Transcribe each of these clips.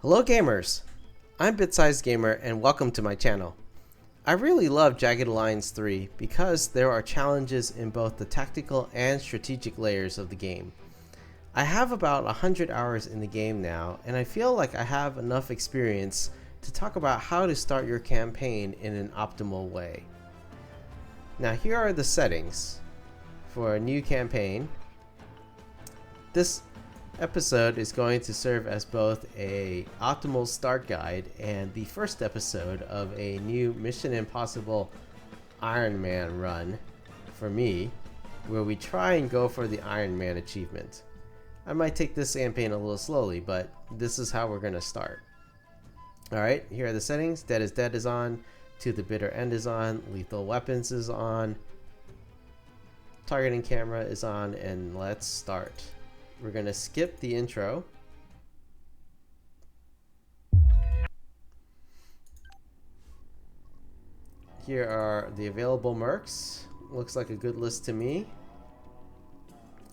Hello gamers, I'm Bit-Sized Gamer and welcome to my channel. I really love Jagged Alliance 3 because there are challenges in both the tactical and strategic layers of the game. I have about 100 hours in the game now, and I feel like I have enough experience to talk about how to start your campaign in an optimal way. Now here are the settings for a new campaign. This episode is going to serve as both a optimal start guide and the first episode of a new Mission Impossible Ironman run for me, where we try and go for the Ironman achievement. I might take this campaign a little slowly, but this is how we're going to start. Alright, here are the settings. Dead is on, To the Bitter End is on, Lethal Weapons is on, Targeting Camera is on, and let's start. We're going to skip the intro. Here are the available mercs. Looks like a good list to me.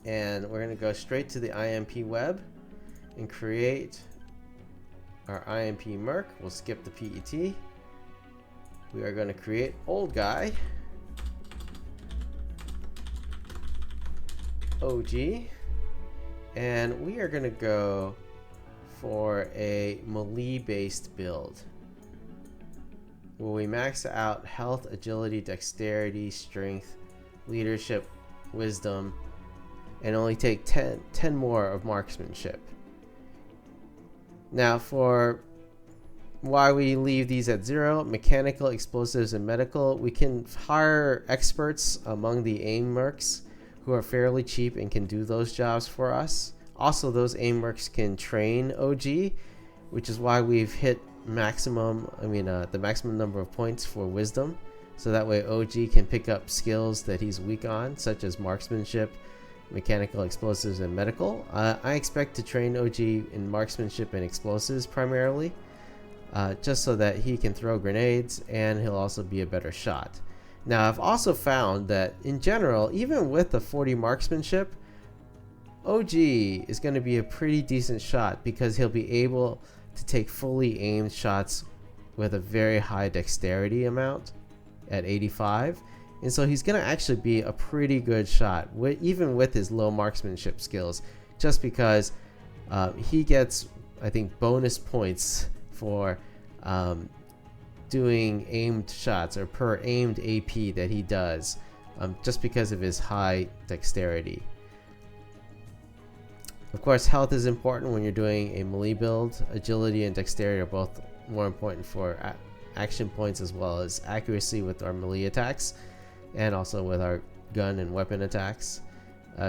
And we're going to go straight to the I.M.P web and create our I.M.P merc. We'll skip the PET. We are going to create old guy. OG. And we are going to go for a melee based build where we max out health, agility, dexterity, strength, leadership, wisdom, and only take 10 more of marksmanship. Now for why we leave these at 0, mechanical, explosives, and medical, we can hire experts among the AIM mercs who are fairly cheap and can do those jobs for us. Also, those AIM mercs can train OG, which is why we've hit the maximum number of points for wisdom, so that way OG can pick up skills that he's weak on, such as marksmanship, mechanical, explosives, and medical. I expect to train OG in marksmanship and explosives primarily, just so that he can throw grenades and he'll also be a better shot. Now, I've also found that in general, even with the 40 marksmanship, OG is going to be a pretty decent shot because he'll be able to take fully aimed shots with a very high dexterity amount at 85. And so he's going to actually be a pretty good shot, even with his low marksmanship skills, just because he gets, I think, bonus points for doing aimed shots, or per aimed AP that he does, just because of his high dexterity. Of course, health is important when you're doing a melee build. Agility and dexterity are both more important for action points, as well as accuracy with our melee attacks and also with our gun and weapon attacks.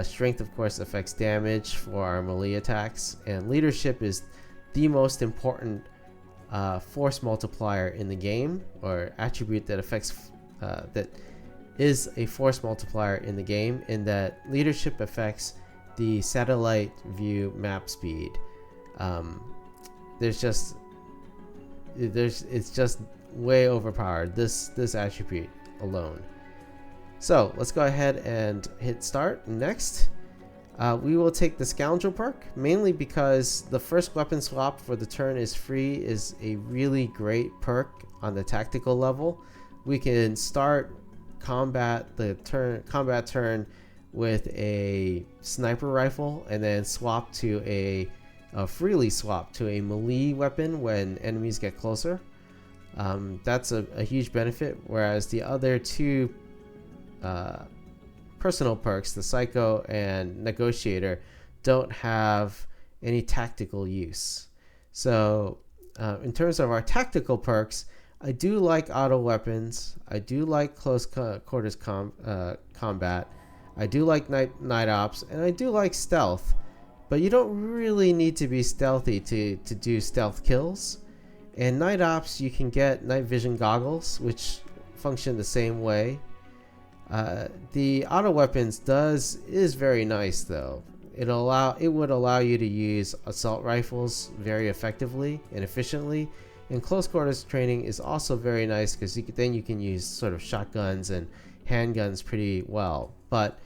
Strength, of course, affects damage for our melee attacks, and leadership is the most important force multiplier in the game, or attribute that affects that is a force multiplier in the game, in that leadership affects the satellite view map speed. It's just way overpowered, this attribute alone. So let's go ahead and hit start. Next, we will take the Scoundrel perk, mainly because the first weapon swap for the turn is free, is a really great perk on the tactical level. We can start combat turn with a sniper rifle and then swap to freely swap to a melee weapon when enemies get closer. That's a huge benefit, whereas the other two personal perks, the Psycho and Negotiator, don't have any tactical use. So in terms of our tactical perks, I do like auto weapons, I do like close quarters combat, I do like night ops, and I do like stealth, but you don't really need to be stealthy to do stealth kills. And night ops, you can get night vision goggles, which function the same way. The auto weapons is very nice though. It would allow you to use assault rifles very effectively and efficiently, and close quarters training is also very nice because then you can use sort of shotguns and handguns pretty well. But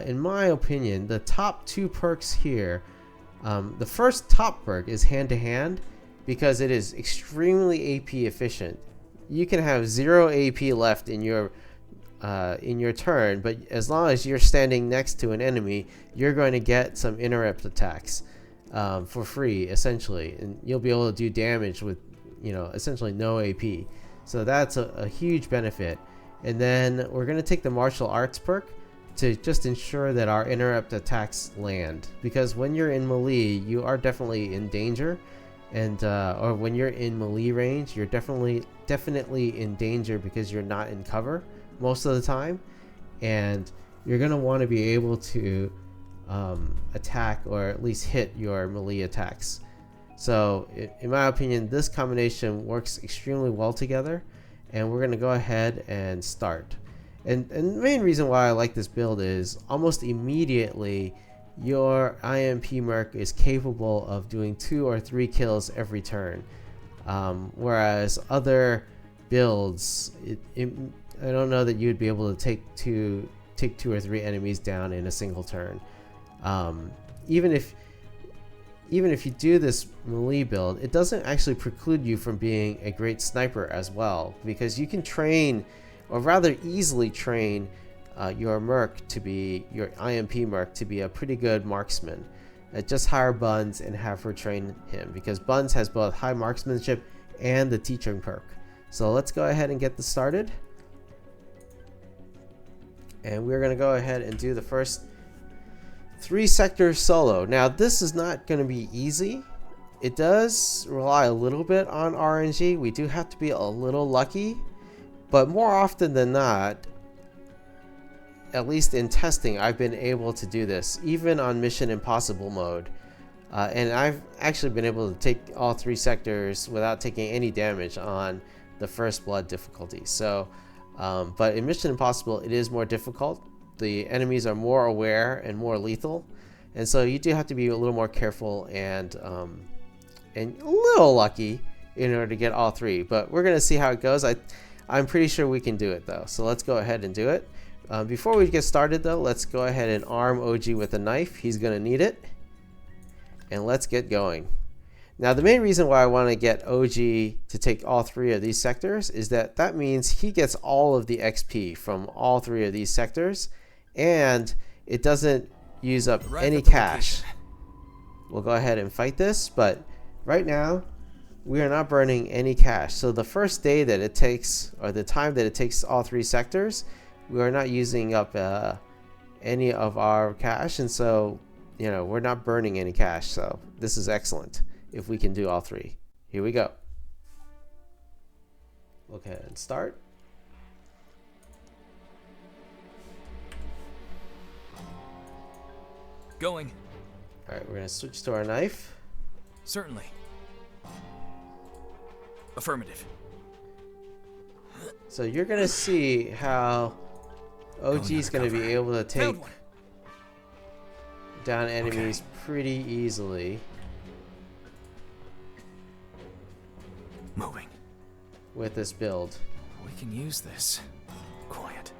in my opinion, the top two perks here, the first top perk is hand to hand, because it is extremely AP efficient. You can have 0 AP left in your turn, but as long as you're standing next to an enemy, you're going to get some interrupt attacks for free, essentially, and you'll be able to do damage with, essentially no AP. So that's a huge benefit. And then we're going to take the martial arts perk to just ensure that our interrupt attacks land, because when you're in melee, you are definitely in danger, and or when you're in melee range, you're definitely in danger because you're not in cover most of the time, and you're going to want to be able to attack or at least hit your melee attacks. So in my opinion, this combination works extremely well together, and we're going to go ahead and start. And the main reason why I like this build is almost immediately your I.M.P. Merc is capable of doing 2 or 3 kills every turn, whereas other builds, I don't know that you'd be able to take two or 3 enemies down in a single turn. Even if you do this melee build, it doesn't actually preclude you from being a great sniper as well, because you can train, or rather easily train, your Merc to be, your I.M.P. Merc to be a pretty good marksman. Just hire Buns and have her train him, because Buns has both high marksmanship and the teaching perk. So let's go ahead and get this started. And we're going to go ahead and do the first 3 sectors solo. Now this is not going to be easy. It does rely a little bit on RNG. We do have to be a little lucky, but more often than not, at least in testing, I've been able to do this even on Mission Impossible mode, and I've actually been able to take all 3 sectors without taking any damage on the First Blood difficulty. So but in Mission Impossible, it is more difficult. The enemies are more aware and more lethal, and so you do have to be a little more careful and a little lucky in order to get all 3. But we're gonna see how it goes. I'm pretty sure we can do it though. So let's go ahead and do it. Before we get started though, let's go ahead and arm OG with a knife. He's gonna need it, and let's get going. Now the main reason why I want to get OG to take all 3 of these sectors is that means he gets all of the XP from all 3 of these sectors, and it doesn't use up any cash. We'll go ahead and fight this, but right now we are not burning any cash. So the first day that it takes, or the time that it takes all 3 sectors, we are not using up any of our cash, and so we're not burning any cash. So this is excellent if we can do all 3. Here we go. Look ahead and start. Going. All right, we're gonna switch to our knife. Certainly. Affirmative. So you're gonna see how OG is gonna be able to take down enemies pretty easily. Moving. With this build. We can use this. Quiet.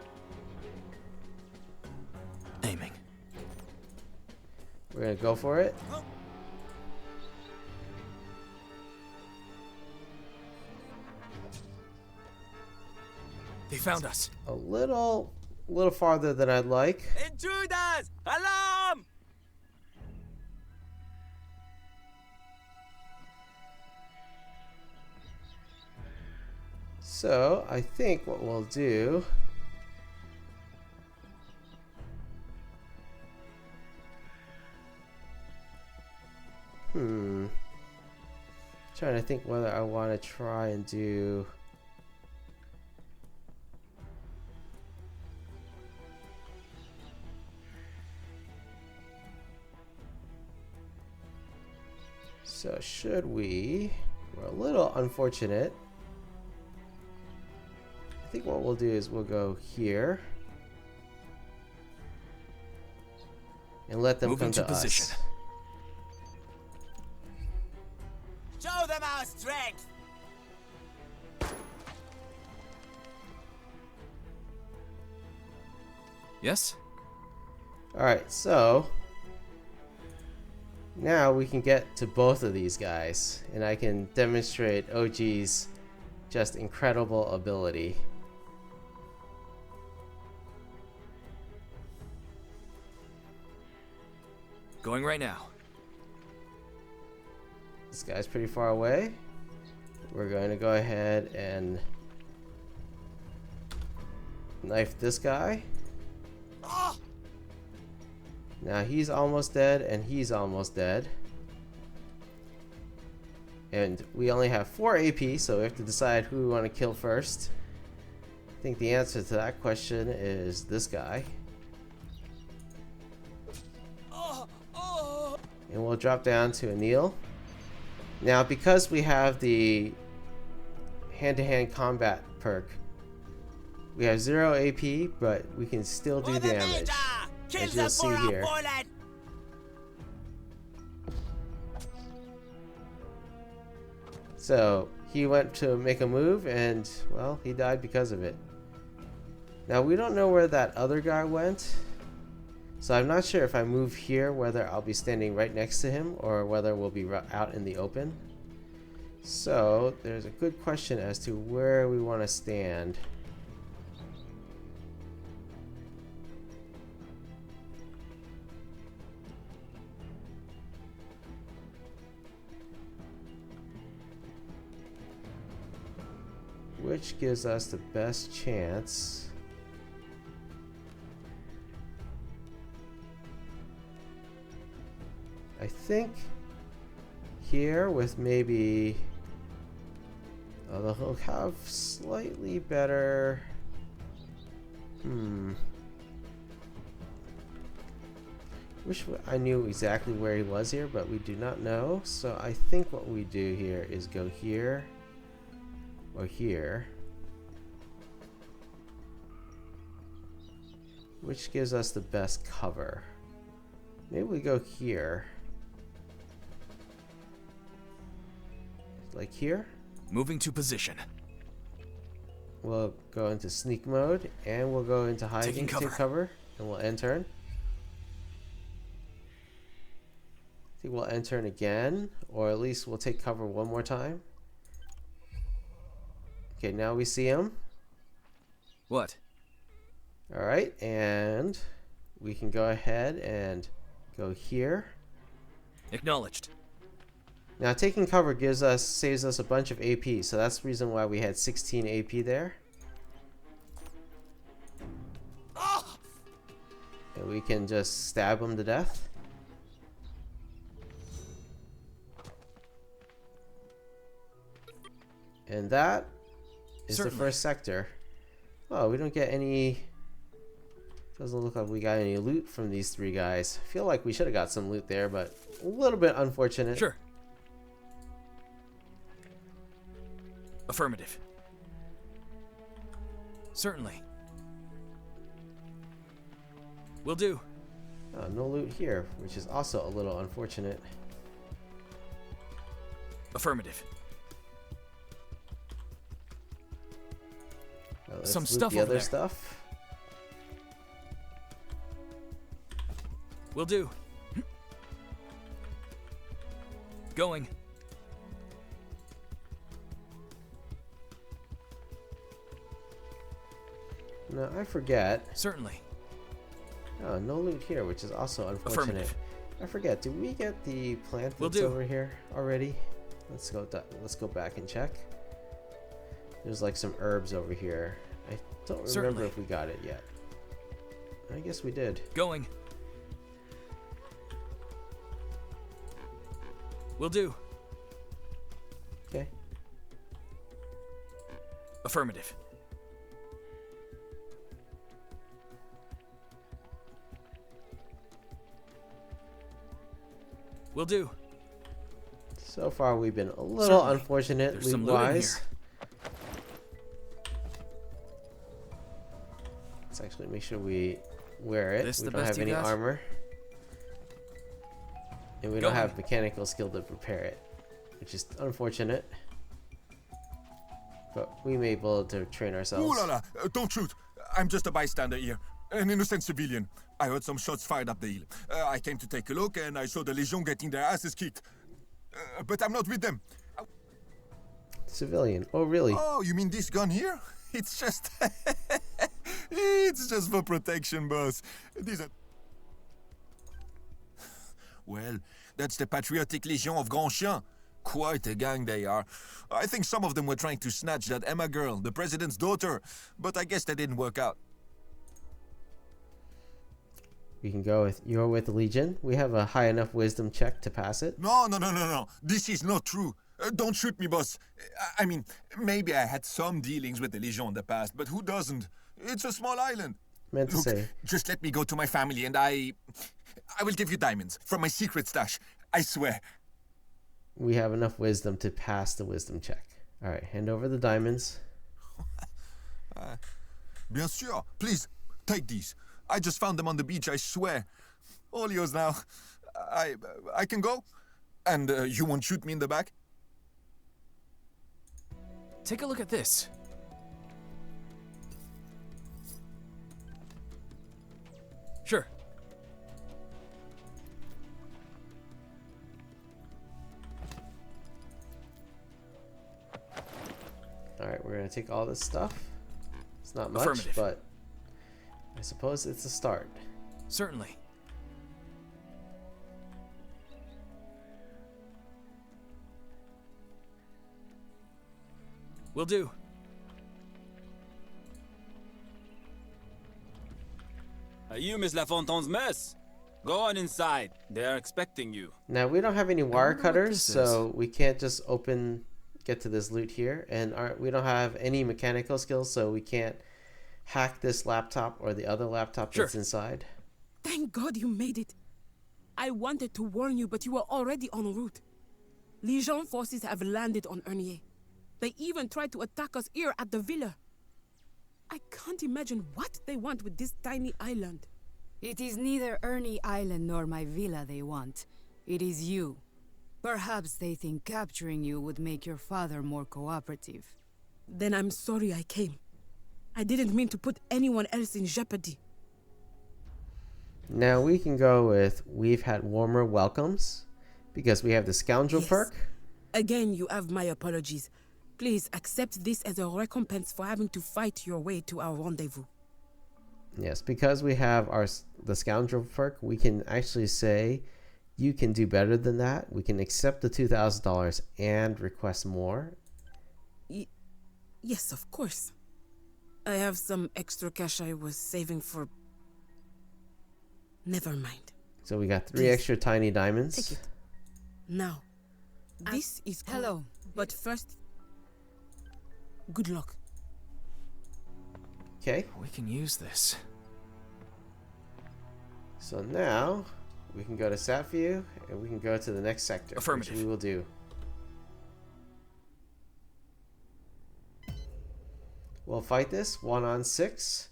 Aiming. We're gonna go for it. They found us. A little farther than I'd like. Intruders! Alarm! So I think what we'll do trying to think whether I want to try and do so should we? We're a little unfortunate. I think what we'll do is we'll go here and let them come to position. us. Show them our strength! Yes? Alright, so Now we can get to both of these guys, and I can demonstrate OG's just incredible ability. Going right now. This guy's pretty far away. We're going to go ahead and knife this guy. Now he's almost dead, and he's almost dead. And we only have 4 AP, so we have to decide who we want to kill first. I think the answer to that question is this guy. And we'll drop down to a kneel. Now, because we have the hand-to-hand combat perk, we have 0 AP, but we can still do damage, as you'll see here. So he went to make a move, and well, he died because of it. Now we don't know where that other guy went, so I'm not sure if I move here whether I'll be standing right next to him or whether we'll be out in the open. So there's a good question as to where we want to stand. Which gives us the best chance? I think here with maybe they'll have slightly better. Wish I knew exactly where he was here, but we do not know. So I think what we do here is go here or here, which gives us the best cover. Maybe we go here. Like here. Moving to position. We'll go into sneak mode, and we'll go into hiding, take cover, and we'll end turn. I think we'll end turn again, or at least we'll take cover one more time. Okay, now we see him. What? All right, and we can go ahead and go here. Acknowledged. Now taking cover saves us a bunch of AP, so that's the reason why we had 16 AP there. And we can just stab him to death. And that is the first sector. Oh, we don't get any. Doesn't look like we got any loot from these 3 guys. I feel like we should have got some loot there, but a little bit unfortunate. Sure. Affirmative. Certainly. Will do. Oh, no loot here, which is also a little unfortunate. Affirmative. Well, let's Some loot stuff the over other there. stuff. Will do. Going. No, I forget. Certainly. Oh, no loot here, which is also unfortunate. Affirmative. I forget. Did we get the plant Will that's do. over here already? Let's go back and check. There's like some herbs over here. I don't remember Certainly. if we got it yet. I guess we did. Going. Will do. Okay. Affirmative. Will do. So far, we've been a little Certainly. unfortunate There's some loot in loot-wise. here. Let's actually make sure we wear it. This We the don't best have you any got? armor. And we Go don't have ahead. mechanical skill to repair it, which is unfortunate. But we may be able to train ourselves. Ooh la la! Don't shoot. I'm just a bystander here. An innocent civilian. I heard some shots fired up the hill. I came to take a look and I saw the Legion getting their asses kicked. But I'm not with them. Civilian. Oh, really? Oh, you mean this gun here? It's just... it's just for protection, boss. These are... Well, that's the Patriotic Legion of Grand Chien. Quite a gang they are. I think some of them were trying to snatch that Emma girl, the president's daughter, but I guess that didn't work out. We can go with you're with the Legion. We have a high enough wisdom check to pass it. No. This is not true. Don't shoot me, boss. I mean, maybe I had some dealings with the Legion in the past, but who doesn't? It's a small island. Meant to Look, say. just let me go to my family and I will give you diamonds from my secret stash. I swear. We have enough wisdom to pass the wisdom check. All right, hand over the diamonds. Bien sûr. Please, take these. I just found them on the beach, I swear. All yours now. I can go? And you won't shoot me in the back? Take a look at this. Sure. All right, we're gonna take all this stuff. It's not much, Affirmative. but I suppose it's a start. Certainly. Will do. You, Miss Lafontaine's mess. Go on inside. They are expecting you. Now we don't have any wire wonder what cutters, this is. so we can't just get to this loot here, and we don't have any mechanical skills, so we can't hack this laptop or the other laptop Sure. that's inside. Thank God you made it. I wanted to warn you, but you were already en route. Legion forces have landed on Ernier. They even tried to attack us here at the villa. I can't imagine what they want with this tiny island. It is neither Ernie Island nor my villa they want. It is you. Perhaps they think capturing you would make your father more cooperative. Then I'm sorry I came. I didn't mean to put anyone else in jeopardy. Now we can go with we've had warmer welcomes because we have the scoundrel Yes. perk. Again, you have my apologies. Please accept this as a recompense for having to fight your way to our rendezvous. Yes, because we have the scoundrel perk, we can actually say you can do better than that. We can accept the $2,000 and request more. Yes, of course. I have some extra cash I was saving for... Never mind. So we got 3 Please, extra tiny diamonds. Take it. Now, this is... Hello. But first, good luck. Okay, We can use this. so now we can go to Satview and we can go to the next sector, Affirmative. which we will do. We'll fight this 1-on-6.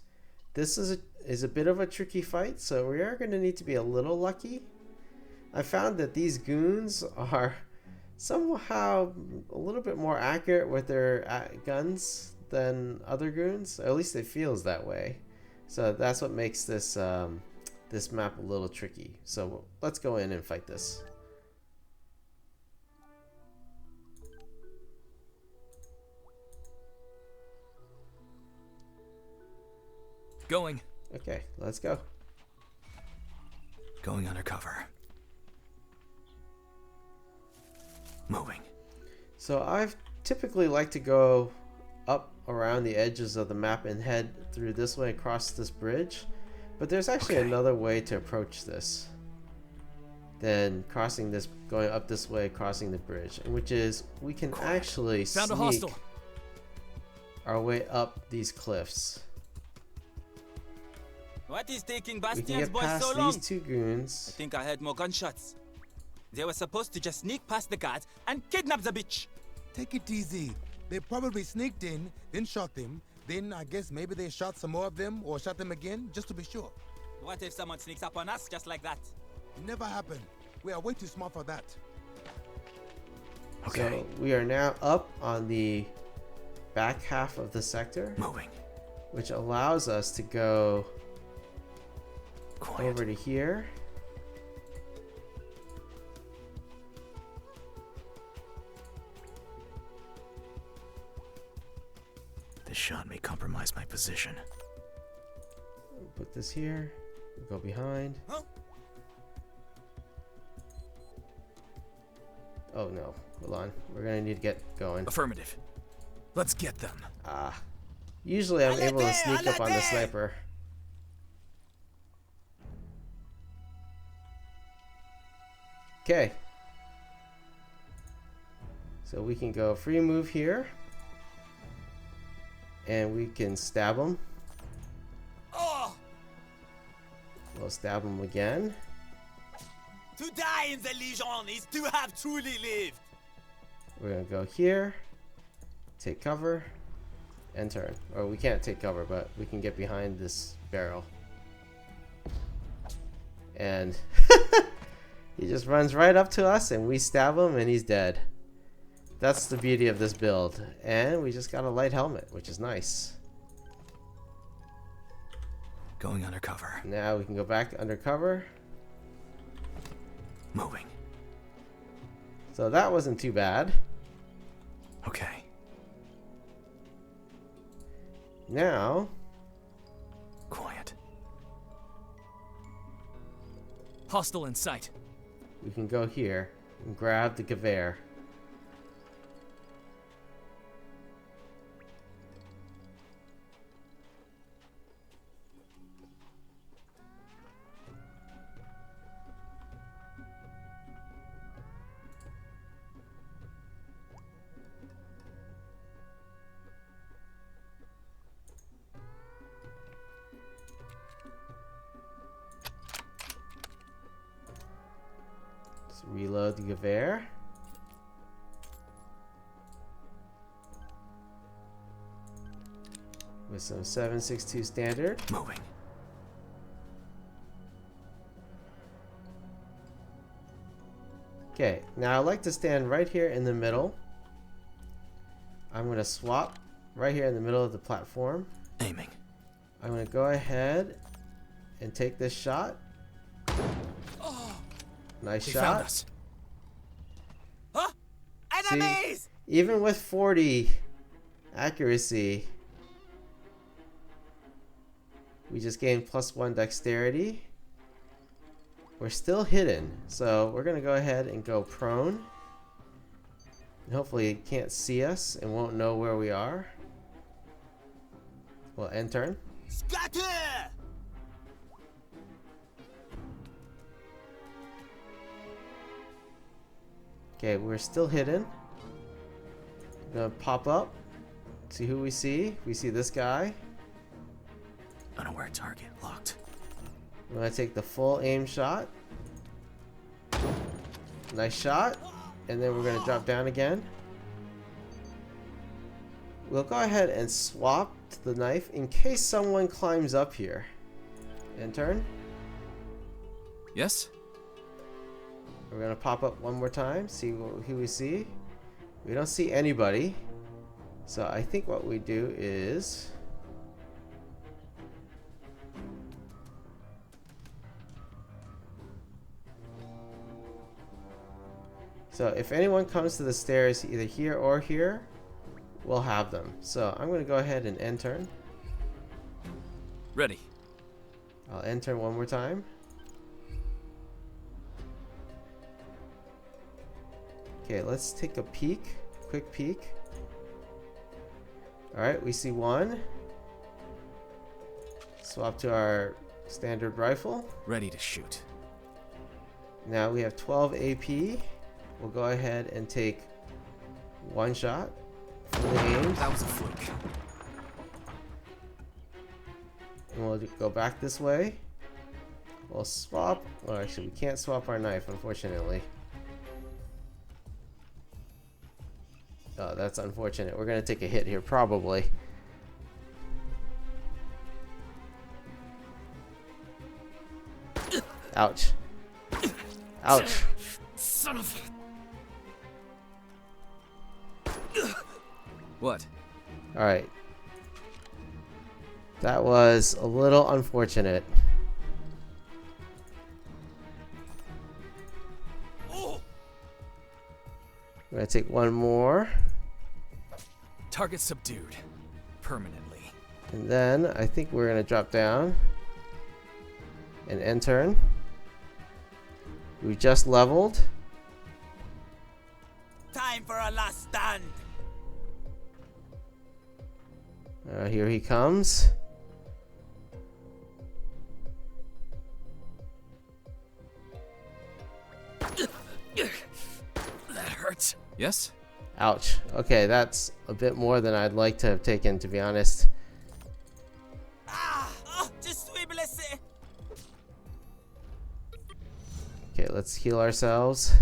This is a bit of a tricky fight, so we are going to need to be a little lucky. I found that these goons are somehow a little bit more accurate with their guns than other goons. Or at least it feels that way. So that's what makes this this map a little tricky. So let's go in and fight this. Going. Okay, let's go. Going undercover. Moving. So I've typically like to go up around the edges of the map and head through this way across this bridge, but there's actually Okay. another way to approach this than crossing this, going up this way, crossing the bridge, which is we can actually Found a sneak hostile. our way up these cliffs. What is taking We can Bastien's get boys past so long? these two I goons. think I heard more gunshots. They were supposed to just sneak past the guards and kidnap the bitch. Take it easy. They probably sneaked in, then shot them. Then I guess maybe they shot some more of them or shot them again, just to be sure. What if someone sneaks up on us just like that? It never happened. We are way too smart for that. Okay. So we are now up on the back half of the sector, Moving. which allows us to go over to here. This shot may compromise my position. Put this here. Go behind. Huh? Oh no, hold on. We're gonna need to get going. Affirmative. Let's get them. Usually I'm able to sneak up on the sniper. Okay. So we can go free move here. And we can stab him. Oh! We'll stab him again. To die in the Legion is to have truly lived. We're gonna go here. Take cover. And turn. Or we can't take cover, but we can get behind this barrel. And he just runs right up to us and we stab him and he's dead. That's the beauty of this build. And we just got a light helmet, which is nice. Going undercover. Now we can go back to undercover. Moving. So that wasn't too bad. Okay. Now, Quiet. Hostile in sight. we can go here and grab the Gewehr. Reload the Gewehr. With some 7.62 standard. Moving. Okay, now I like to stand right here in the middle. I'm going to swap right here in the middle of the platform. Aiming. I'm going to go ahead and take this shot. Nice They shot. found us. Huh? See, Enemies! even with 40 accuracy, we just gained +1 dexterity. We're still hidden, so we're gonna go ahead and go prone. And hopefully it can't see us and won't know where we are. We'll end turn. Scatter! Okay, we're still hidden. We're gonna pop up, see who we see. We see this guy. Unaware target locked. I'm gonna take the full aim shot. Nice shot. And then we're gonna drop down again. We'll go ahead and swap the knife in case someone climbs up here. End turn. Yes? We're gonna pop up one more time, see who we see. We don't see anybody. So I think what we do is so if anyone comes to the stairs either here or here, we'll have them. So I'm gonna go ahead and end turn. Ready. I'll end turn one more time. Okay, let's take a peek, quick peek. All right, we see one. Swap to our standard rifle. Ready to shoot. Now we have 12 AP. We'll go ahead and take one shot. Fully aimed. That was a fluke. And we'll go back this way. We'll swap. Well, actually, we can't swap our knife, unfortunately. Oh, that's unfortunate. We're gonna take a hit here, probably. Ouch. Ouch. Son of. What? Alright. That was a little unfortunate. We're gonna take one more. Target subdued. Permanently. And then I think we're gonna drop down and end turn. We just leveled. Time for a last stand. Here he comes. That hurts. Yes? Ouch. Okay, that's a bit more than I'd like to have taken, to be honest. Just suis blessé. Okay, let's heal ourselves.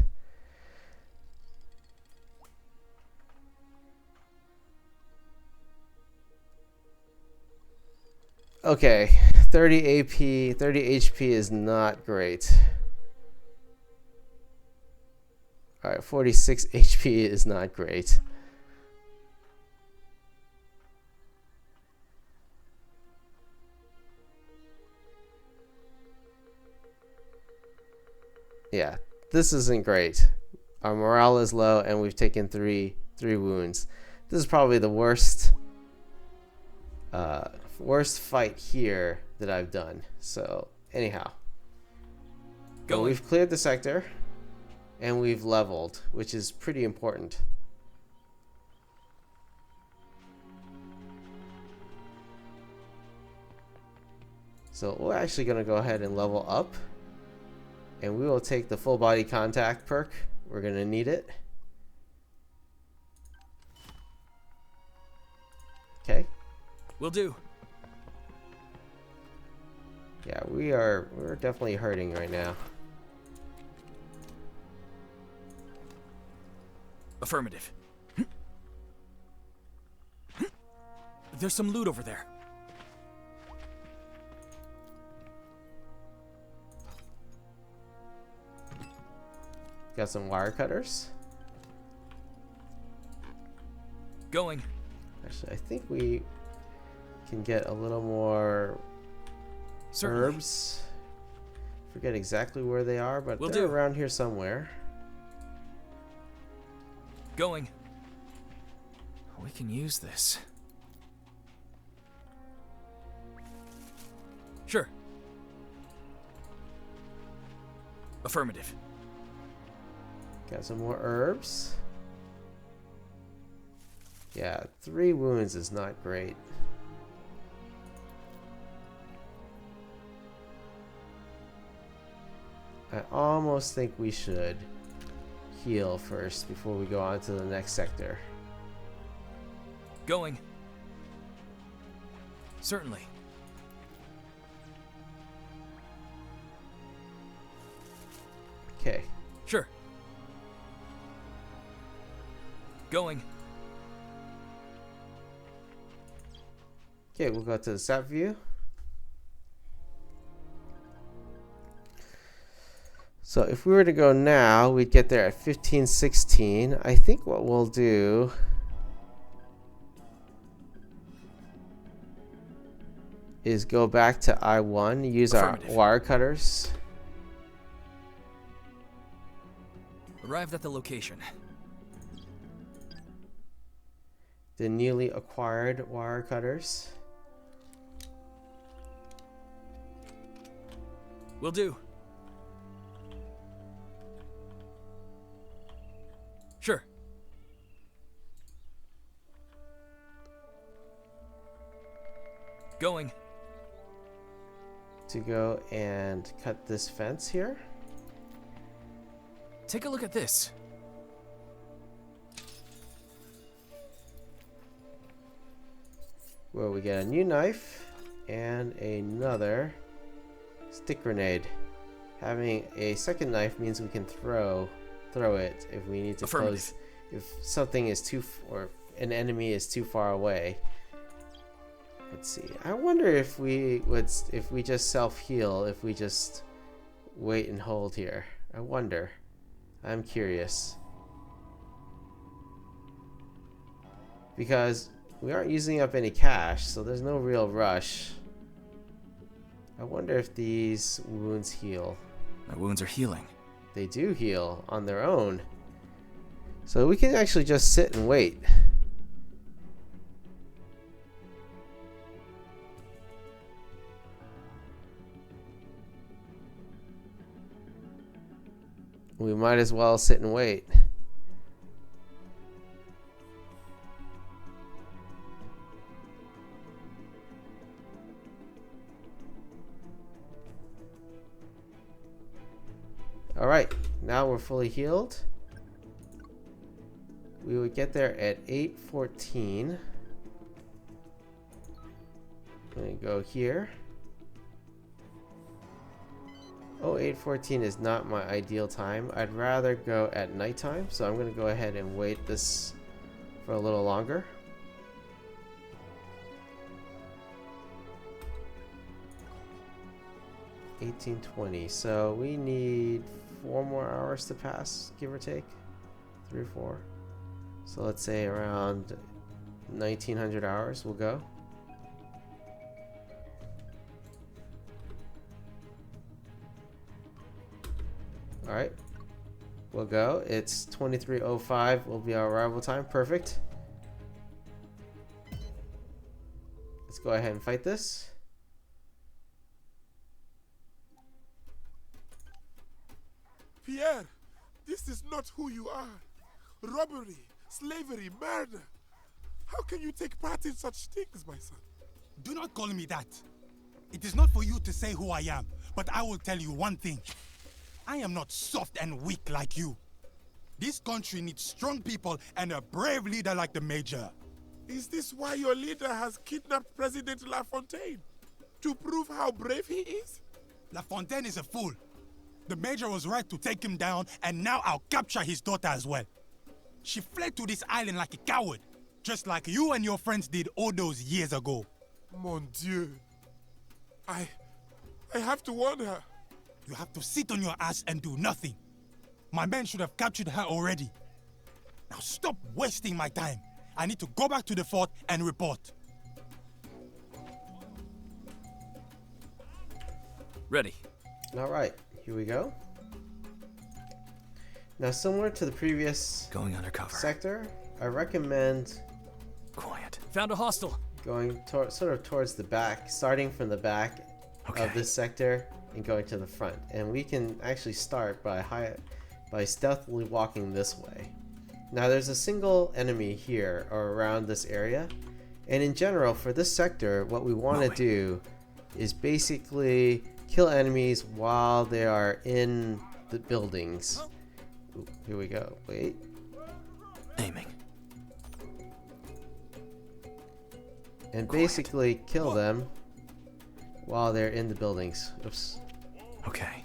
Okay, 30 AP, 30 HP is not great. Alright, 46 HP is not great. Yeah, this isn't great. Our morale is low and we've taken three wounds. This is probably the worst fight here that I've done. So anyhow, well, we've cleared the sector and we've leveled, which is pretty important. So we're actually going to go ahead and level up, and we will take the full body contact perk. We're going to need it. Okay. Will do. Yeah, we're definitely hurting right now. Affirmative. There's some loot over there. Got some wire cutters. Going. Actually, I think we can get a little more Certainly. herbs. Forget exactly where they are, but Will they're do. around here somewhere. Going. We can use this. Sure. Affirmative. Got some more herbs. Yeah, 3 wounds is not great. I almost think we should heal first before we go on to the next sector. Going. Certainly. Okay. Sure. Going. Okay, we'll go to the sap view. So if we were to go now, we'd get there at 15:16. I think what we'll do is go back to I1, use our Affirmative. wire cutters. Arrived at the location. The newly acquired wire cutters. Will do. Sure. Going. To go and cut this fence here. Take a look at this. Where we get a new knife and another stick grenade. Having a second knife means we can throw it if we need to close, if something is or an enemy is too far away. Let's see. I wonder if we just self-heal, if we just wait and hold here. I wonder. I'm curious. Because we aren't using up any cash, so there's no real rush. I wonder if these wounds heal. My wounds are healing. They do heal on their own. So we can actually just sit and wait. We might as well sit and wait. Alright, now we're fully healed. We would get there at 8:14. I'm gonna go here. Oh, 8:14 is not my ideal time. I'd rather go at nighttime, so I'm gonna go ahead and wait this for a little longer. $18.20. So we need 4 more hours to pass, give or take. 3 or 4. So let's say around 1900 hours we'll go. Alright. We'll go. It's 23:05 will be our arrival time. Perfect. Let's go ahead and fight this. Pierre, this is not who you are. Robbery, slavery, murder. How can you take part in such things, my son? Do not call me that. It is not for you to say who I am, but I will tell you one thing. I am not soft and weak like you. This country needs strong people and a brave leader like the Major. Is this why your leader has kidnapped President LaFontaine? To prove how brave he is? LaFontaine is a fool. The Major was right to take him down, and now I'll capture his daughter as well. She fled to this island like a coward, just like you and your friends did all those years ago. Mon Dieu. I have to warn her. You have to sit on your ass and do nothing. My men should have captured her already. Now stop wasting my time. I need to go back to the fort and report. Ready. Alright, here we go. Now, similar to the previous Going undercover. sector, I recommend Quiet. Found a hostel. going sort of towards the back, starting from the back of this sector and going to the front. And we can actually start by stealthily walking this way. Now, there's a single enemy here or around this area. And in general, for this sector, what we want to do is basically kill enemies while they are in the buildings. Ooh, here we go. Wait. Aiming. And basically kill them while they're in the buildings. Oops. Okay.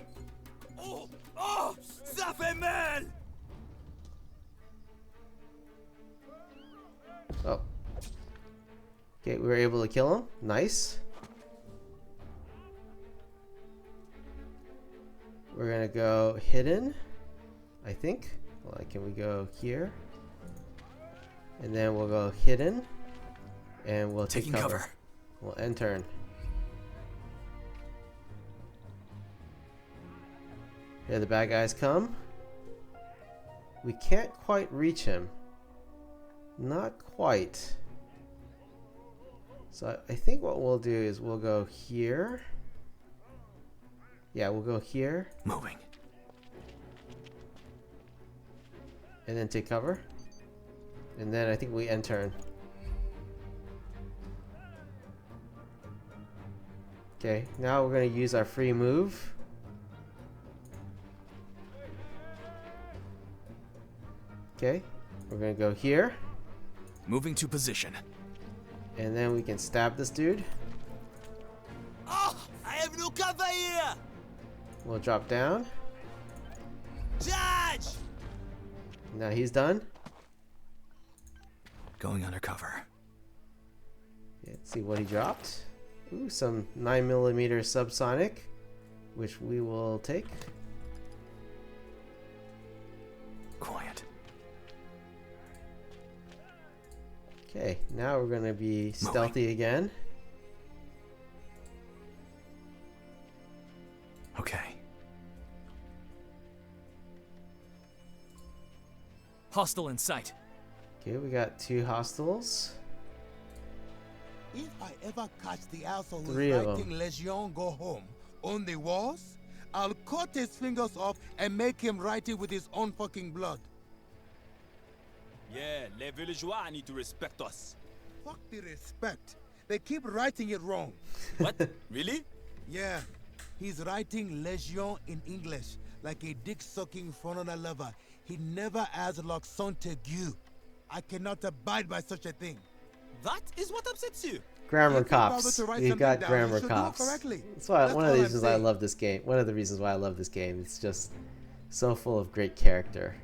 Oh, ça fait mal! Oh. Okay, we were able to kill him. Nice. We're gonna go hidden, I think. Like, can we go here? And then we'll go hidden. And we'll take cover. We'll end turn. Here the bad guys come. We can't quite reach him. Not quite. So I think what we'll do is we'll go here. Yeah, we'll go here. Moving. And then take cover. And then I think we end turn. Okay, now we're going to use our free move. Okay, we're going to go here. Moving to position. And then we can stab this dude. Oh, I have no cover here! We'll drop down. Judge! Now he's done. Going undercover. Let's see what he dropped. Ooh, some 9mm subsonic, which we will take. Quiet. Okay, now we're gonna be stealthy again. Okay. Hostile in sight. Okay, we got 2 hostiles. If I ever catch the asshole who's 3 of writing them. Legion go home on the walls, I'll cut his fingers off and make him write it with his own fucking blood. Yeah, les villageois need to respect us. Fuck the respect. They keep writing it wrong. What? Really? Yeah, he's writing Legion in English like a dick-sucking foreigner lover. He never has Luxontague. I cannot abide by such a thing. That is what upsets you. Grammar If you bother cops. to write We've something got down, grammar you should do it cops. correctly. That's why That's one of all the I'm reasons I saying. love this game. One of the reasons why I love this game. It's just so full of great character.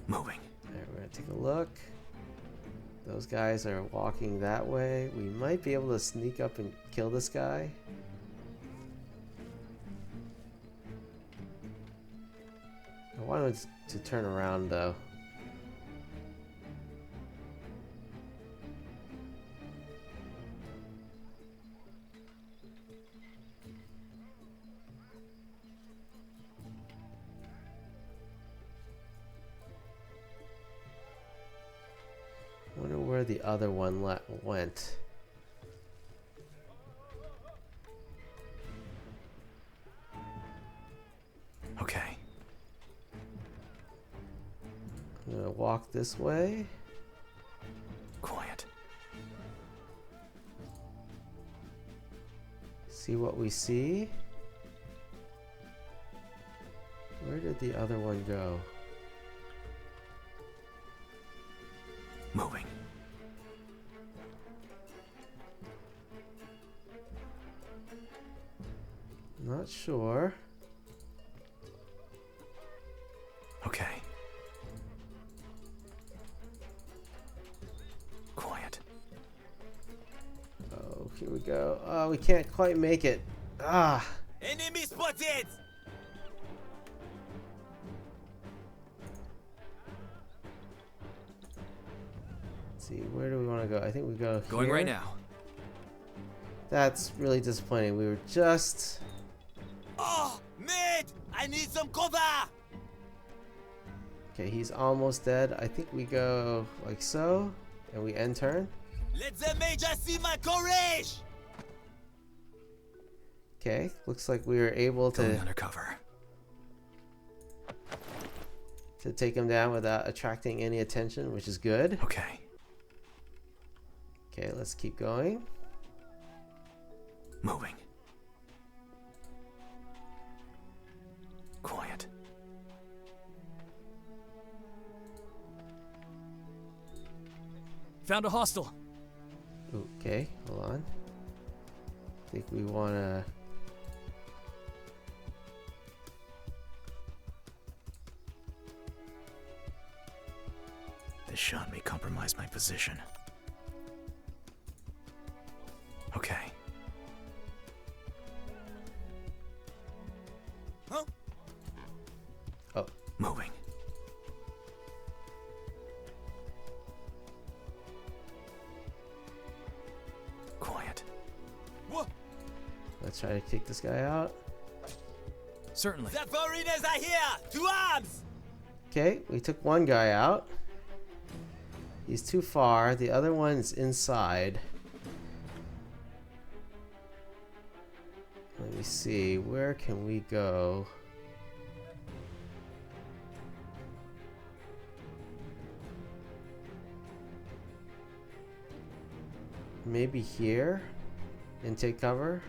Moving. Alright, we're gonna take a look. Those guys are walking that way. We might be able to sneak up and kill this guy. I wanted to turn around though. Wonder where the other one went. Okay. I'm gonna walk this way. Quiet. See what we see. Where did the other one go? Moving. Not sure. Okay. Quiet. Oh, here we go. Oh, we can't quite make it. Ah. Enemy spotted! Let's see, where do we want to go? I think we go Going here. right now. That's really disappointing. We were just... Oh, mate! I need some cover! Okay, he's almost dead. I think we go like so, and we end turn. Let the major see my courage! Okay, looks like we were able Going to undercover. take him down without attracting any attention, which is good. Okay. Okay, let's keep going. Moving. Quiet. Found a hostile. Okay, hold on. I think we want to... This shot may compromise my position. Okay. Huh? Oh, Moving. Quiet. What? let's try to take this guy out. Certainly. The foreigners are here! To arms! Okay, we took one guy out. He's too far. The other one's inside. Let me see. Where can we go? Maybe here and take cover.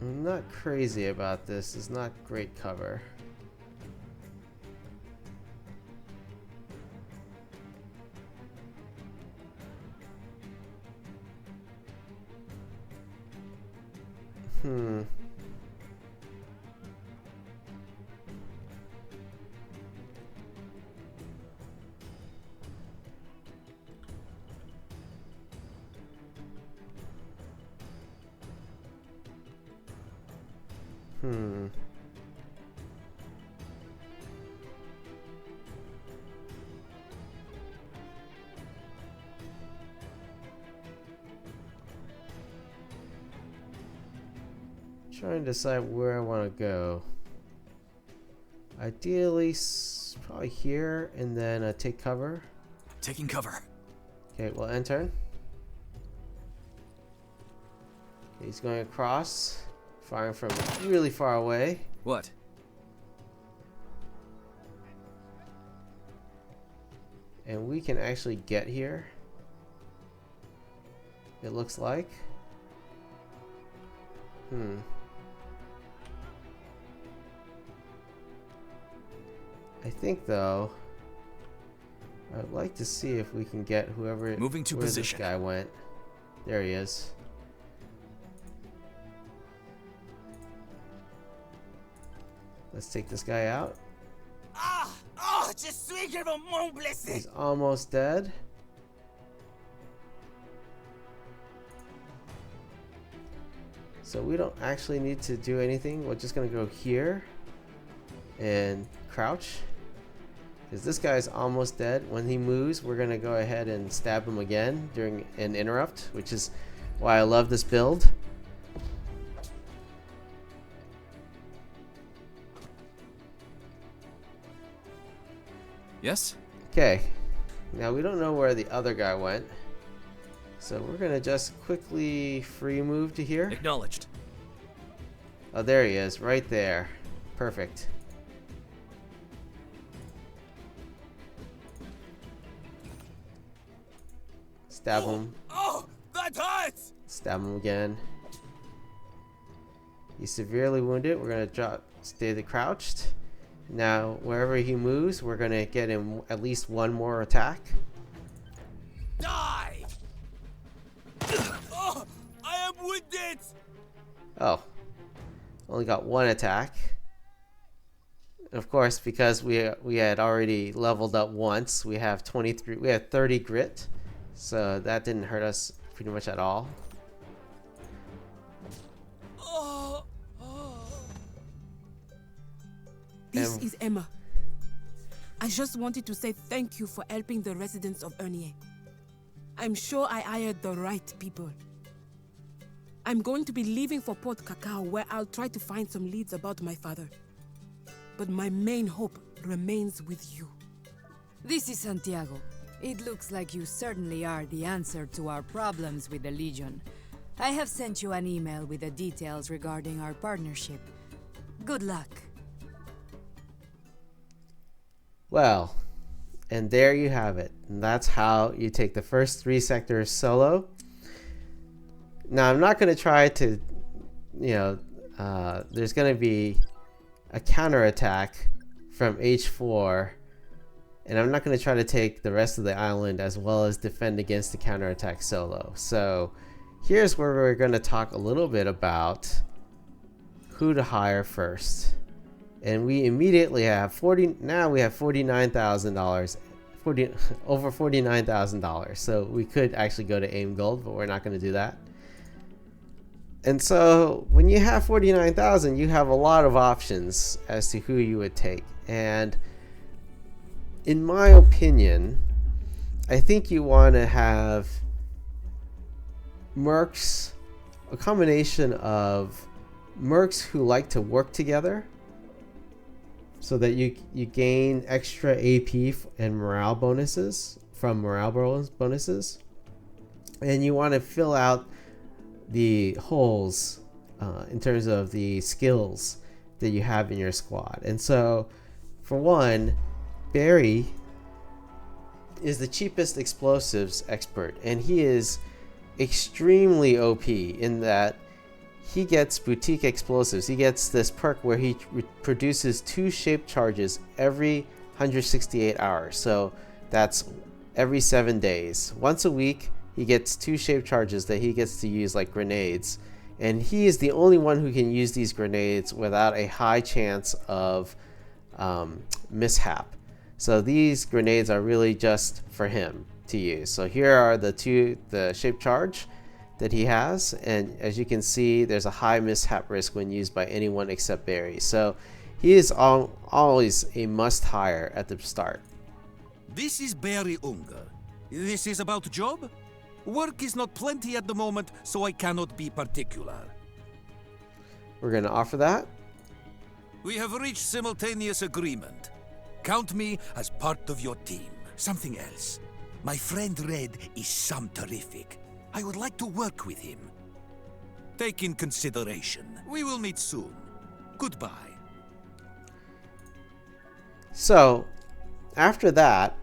I'm not crazy about this. It's not great cover. Hmm. Hmm. Trying to decide where I want to go. Ideally, probably here, and then take cover. Taking cover. Okay, well, end turn. Okay, he's going across, firing from really far away. What? And we can actually get here. It looks like. I think though, I'd like to see if we can get whoever Moving to where position. This guy went. There he is. Let's take this guy out. He's almost dead. So we don't actually need to do anything. We're just gonna go here and crouch, because this guy's almost dead. When he moves, we're gonna go ahead and stab him again during an interrupt, which is why I love this build. Yes? Okay, now we don't know where the other guy went, so we're gonna just quickly free move to here. Acknowledged. Oh, there he is, right there. Perfect. Stab him. Oh, that hurts! Stab him again. He's severely wounded. We're gonna drop, stay crouched. Now, wherever he moves, we're gonna get him at least one more attack. Die! Oh, I am wounded! Oh, only got one attack. And of course, because we had already leveled up once, we have 23. We had 30 grit, so that didn't hurt us pretty much at all. This is Emma. I just wanted to say thank you for helping the residents of Ernier. I'm sure I hired the right people. I'm going to be leaving for Port Cacao, where I'll try to find some leads about my father. But my main hope remains with you. This is Santiago. It looks like you certainly are the answer to our problems with the Legion. I have sent you an email with the details regarding our partnership. Good luck. Well, and there you have it. And that's how you take the first 3 sectors solo. Now, I'm not going to try to, there's going to be a counterattack from H4, and I'm not going to try to take the rest of the island as well as defend against the counterattack solo. So here's where we're going to talk a little bit about who to hire first. And we immediately have now we have $49,000, over $49,000. So we could actually go to AIM Gold, but we're not going to do that. And so when you have 49,000, you have a lot of options as to who you would take. And in my opinion, I think you want to have mercs, a combination of mercs who like to work together, so that you gain extra AP and morale bonuses from morale bonuses, and you want to fill out the holes in terms of the skills that you have in your squad. And so, for one, Barry is the cheapest explosives expert, and he is extremely OP in that he gets boutique explosives. He gets this perk where he produces 2 shaped charges every 168 hours. So that's every 7 days. Once a week, he gets 2 shaped charges that he gets to use like grenades. And he is the only one who can use these grenades without a high chance of mishap. So these grenades are really just for him to use. So here are the shaped charge that he has, and as you can see, there's a high mishap risk when used by anyone except Barry. So he is always a must hire at the start. This is Barry Unger. This is about job? Work is not plenty at the moment, so I cannot be particular. We're going to offer that. We have reached simultaneous agreement. Count me as part of your team. Something else. My friend Red is some terrific. I would like to work with him. Take in consideration. We will meet soon. Goodbye. So, after that,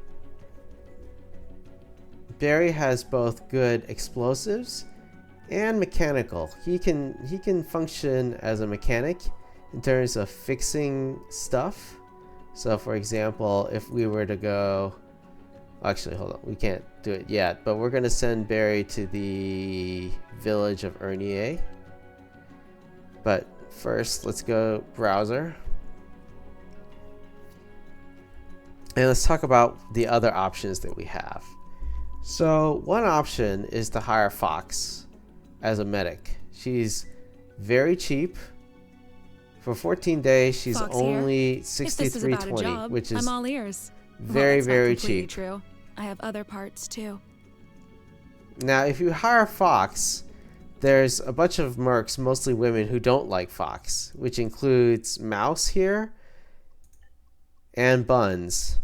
Barry has both good explosives and mechanical. He can function as a mechanic in terms of fixing stuff. So for example, if we were to go, actually hold on, we can't do it yet, but we're going to send Barry to the village of Ernier. But first, let's go browser. And let's talk about the other options that we have. So one option is to hire Fox as a medic. She's very cheap. For 14 days, she's Fox only here. If this is about a $63.20, job, which is I'm all ears. very, that's not very completely cheap. True. I have other parts too. Now, if you hire Fox, there's a bunch of mercs, mostly women, who don't like Fox, which includes Mouse here and Buns,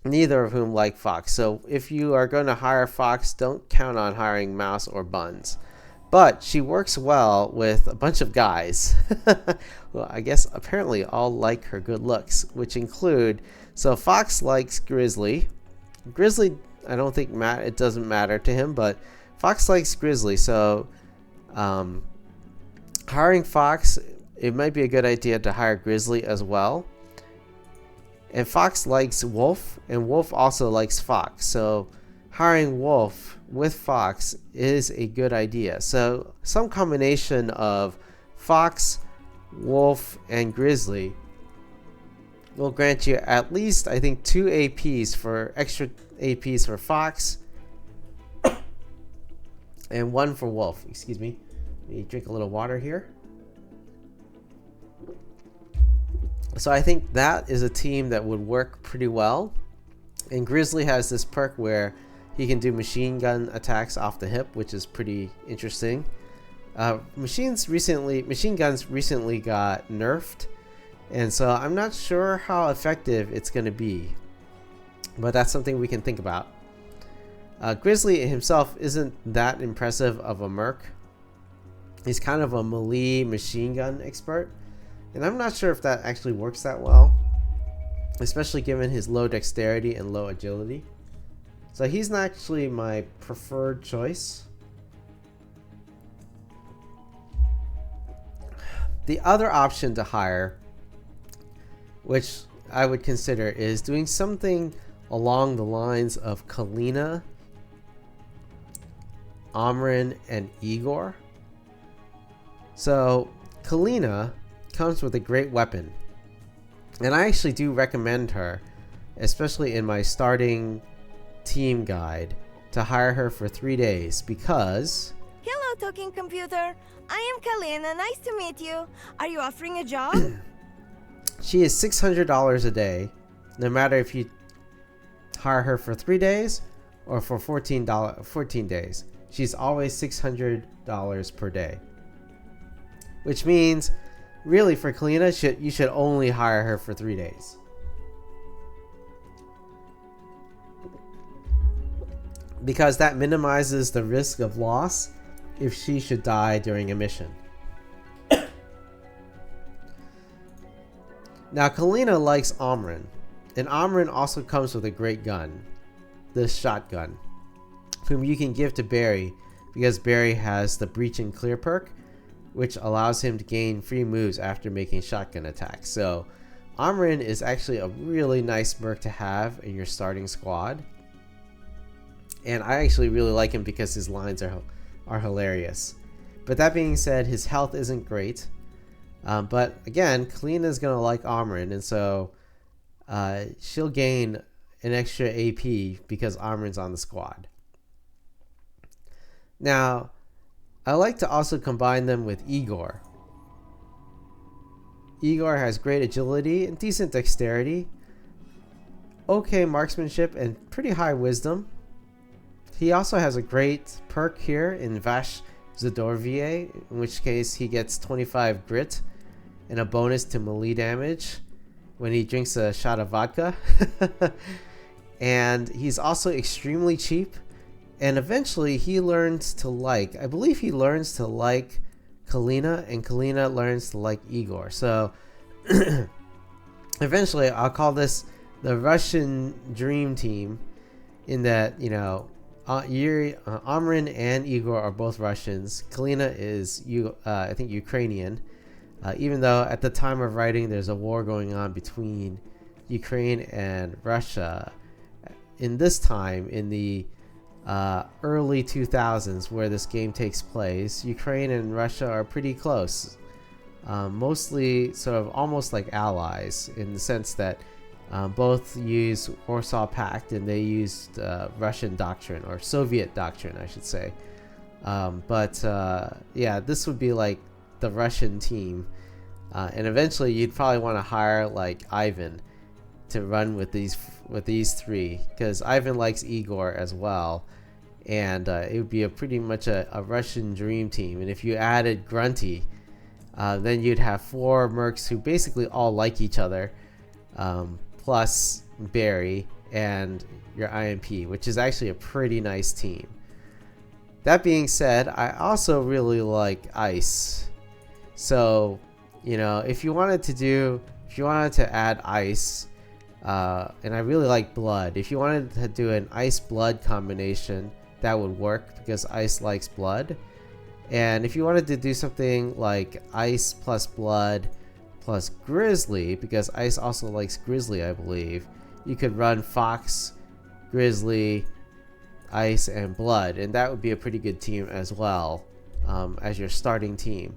neither of whom like Fox. So if you are going to hire Fox, don't count on hiring Mouse or Buns. But she works well with a bunch of guys. Well, I guess apparently all like her good looks, which include, so Fox likes Grizzly. Grizzly, I don't think it doesn't matter to him, but Fox likes Grizzly. So hiring Fox, it might be a good idea to hire Grizzly as well. And Fox likes Wolf, and Wolf also likes Fox. So hiring Wolf with Fox is a good idea. So some combination of Fox, Wolf, and Grizzly will grant you at least, I think, 2 APs for extra APs for Fox and 1 for Wolf. Excuse me. Let me drink a little water here. So I think that is a team that would work pretty well. And Grizzly has this perk where he can do machine gun attacks off the hip, which is pretty interesting. Machine guns recently got nerfed, and so I'm not sure how effective it's going to be, but that's something we can think about. Grizzly himself isn't that impressive of a merc. He's kind of a melee machine gun expert, and I'm not sure if that actually works that well, especially given his low dexterity and low agility. So he's not actually my preferred choice. The other option to hire, which I would consider, is doing something along the lines of Kalina, Amrin, and Igor. So Kalina comes with a great weapon, and I actually do recommend her, especially in my starting team guide, to hire her for 3 days because... Hello, talking computer. I am Kalina. Nice to meet you. Are you offering a job? she is $600 a day, no matter if you hire her for 3 days or for 14 days. She's always $600 per day, which means really for Kalina, you should only hire her for 3 days. Because that minimizes the risk of loss if she should die during a mission. Now, Kalina likes Amrin, and Amrin also comes with a great gun, the shotgun, whom you can give to Barry because Barry has the Breach and Clear perk, which allows him to gain free moves after making shotgun attacks. So Amrin is actually a really nice merc to have in your starting squad. And I actually really like him because his lines are hilarious. But that being said, his health isn't great. But again, Kalina is going to like Amrin, and so she'll gain an extra AP because Amrin's on the squad. Now, I like to also combine them with Igor. Igor has great agility and decent dexterity, okay marksmanship, and pretty high wisdom. He also has a great perk here in Vash Zadorvier, in which case he gets 25 grit and a bonus to melee damage when he drinks a shot of vodka. And he's also extremely cheap, and eventually he learns to like, I believe he learns to like Kalina, and Kalina learns to like Igor. So eventually I'll call this the Russian dream team, in that, you know, Amrin and Igor are both Russians. Kalina is I think Ukrainian, even though at the time of writing there's a war going on between Ukraine and Russia. In this time, in the early 2000s, where this game takes place, Ukraine and Russia are pretty close, mostly sort of almost like allies, in the sense that both use Warsaw Pact, and they used Russian doctrine, or Soviet doctrine I should say. Yeah, this would be like the Russian team, and eventually you'd probably want to hire like Ivan to run with these three, because Ivan likes Igor as well, and it would be pretty much a Russian dream team. And if you added Grunty, then you'd have 4 mercs who basically all like each other, plus Barry and your I.M.P, which is actually a pretty nice team. That being said, I also really like Ice. So, you know, if you wanted to add Ice, and I really like Blood. If you wanted to do an Ice-Blood combination, that would work, because Ice likes Blood. And if you wanted to do something like Ice plus Blood plus Grizzly, because Ice also likes Grizzly, I believe, you could run Fox, Grizzly, Ice, and Blood, and that would be a pretty good team as well, as your starting team.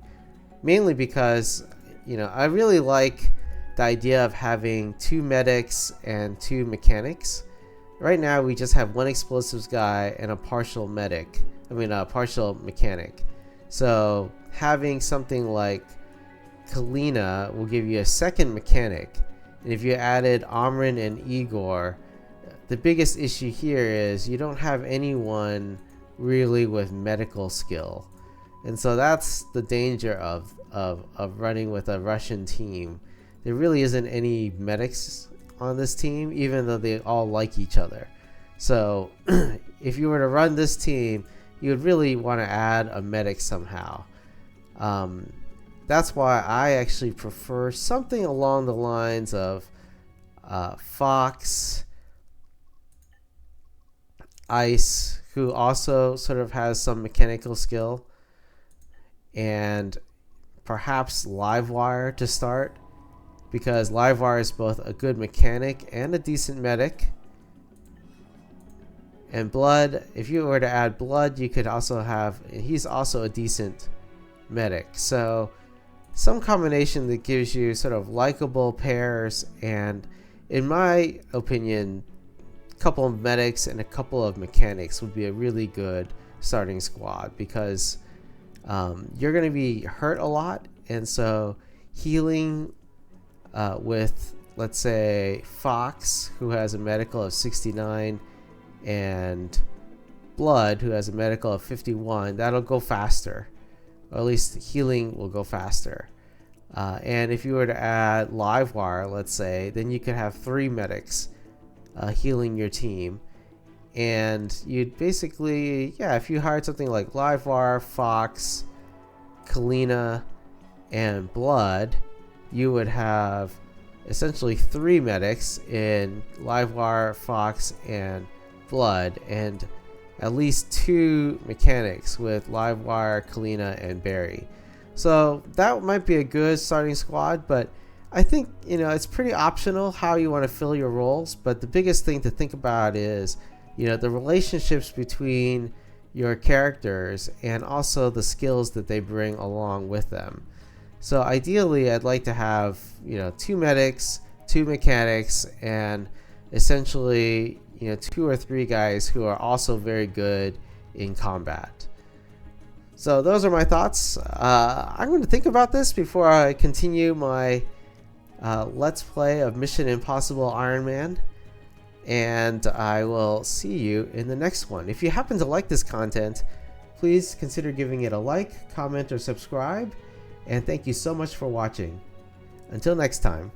Mainly because, you know, I really like the idea of having 2 medics and 2 mechanics. Right now we just have 1 explosives guy and a partial medic. A partial mechanic. So having something like Kalina will give you a second mechanic. And if you added Amrin and Igor, the biggest issue here is you don't have anyone really with medical skill. And so that's the danger of running with a Russian team. There really isn't any medics on this team, even though they all like each other. So if you were to run this team, you would really want to add a medic somehow. That's why I actually prefer something along the lines of Fox, Ice, who also sort of has some mechanical skill, and perhaps Livewire to start, because Livewire is both a good mechanic and a decent medic. And Blood, if you were to add Blood, you could also have, he's also a decent medic. So some combination that gives you sort of likable pairs, and in my opinion, a couple of medics and a couple of mechanics would be a really good starting squad, because you're going to be hurt a lot, and so healing with, let's say, Fox, who has a medical of 69, and Blood, who has a medical of 51, that'll go faster, or at least healing will go faster. And if you were to add Livewire, let's say, then you could have 3 medics healing your team, and you'd basically, yeah, if you hired something like Livewire, Fox, Kalina, and Blood, you would have essentially 3 medics in Livewire, Fox, and Blood, and at least 2 mechanics with Livewire, Kalina, and Barry. So that might be a good starting squad, but I think, you know, it's pretty optional how you want to fill your roles. But the biggest thing to think about is, you know, the relationships between your characters and also the skills that they bring along with them. So ideally, I'd like to have, you know, 2 medics, 2 mechanics, and essentially, you know, 2 or 3 guys who are also very good in combat. So those are my thoughts. I'm going to think about this before I continue my Let's Play of Mission Impossible Iron Man. And I will see you in the next one. If you happen to like this content, please consider giving it a like, comment, or subscribe. And thank you so much for watching. Until next time.